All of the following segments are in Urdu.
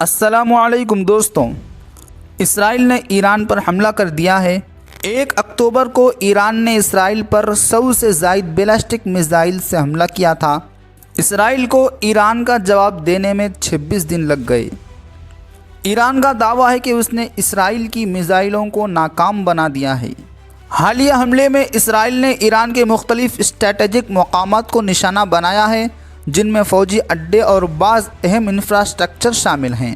السلام علیکم دوستوں، اسرائیل نے ایران پر حملہ کر دیا ہے۔ 1 اکتوبر کو ایران نے اسرائیل پر 100 سے زائد بیلسٹک میزائل سے حملہ کیا تھا۔ اسرائیل کو ایران کا جواب دینے میں 26 دن لگ گئے۔ ایران کا دعویٰ ہے کہ اس نے اسرائیل کی میزائلوں کو ناکام بنا دیا ہے۔ حالیہ حملے میں اسرائیل نے ایران کے مختلف اسٹریٹجک مقامات کو نشانہ بنایا ہے، جن میں فوجی اڈے اور بعض اہم انفراسٹرکچر شامل ہیں۔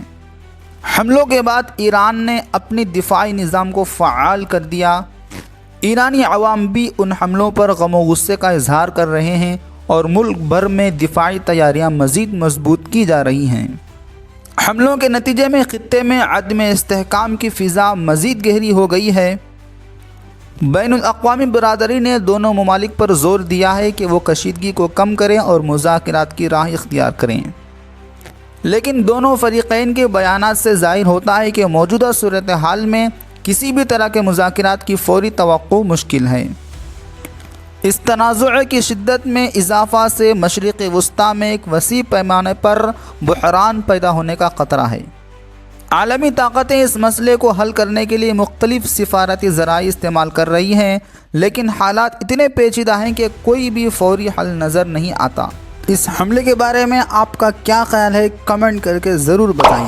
حملوں کے بعد ایران نے اپنی دفاعی نظام کو فعال کر دیا۔ ایرانی عوام بھی ان حملوں پر غم و غصے کا اظہار کر رہے ہیں اور ملک بھر میں دفاعی تیاریاں مزید مضبوط کی جا رہی ہیں۔ حملوں کے نتیجے میں خطے میں عدم استحکام کی فضا مزید گہری ہو گئی ہے۔ بین الاقوامی برادری نے دونوں ممالک پر زور دیا ہے کہ وہ کشیدگی کو کم کریں اور مذاکرات کی راہ اختیار کریں، لیکن دونوں فریقین کے بیانات سے ظاہر ہوتا ہے کہ موجودہ صورتحال میں کسی بھی طرح کے مذاکرات کی فوری توقع مشکل ہے۔ اس تنازع کی شدت میں اضافہ سے مشرق وسطیٰ میں ایک وسیع پیمانے پر بحران پیدا ہونے کا خطرہ ہے۔ عالمی طاقتیں اس مسئلے کو حل کرنے کے لیے مختلف سفارتی ذرائع استعمال کر رہی ہیں، لیکن حالات اتنے پیچیدہ ہیں کہ کوئی بھی فوری حل نظر نہیں آتا۔ اس حملے کے بارے میں آپ کا کیا خیال ہے؟ کمنٹ کر کے ضرور بتائیں۔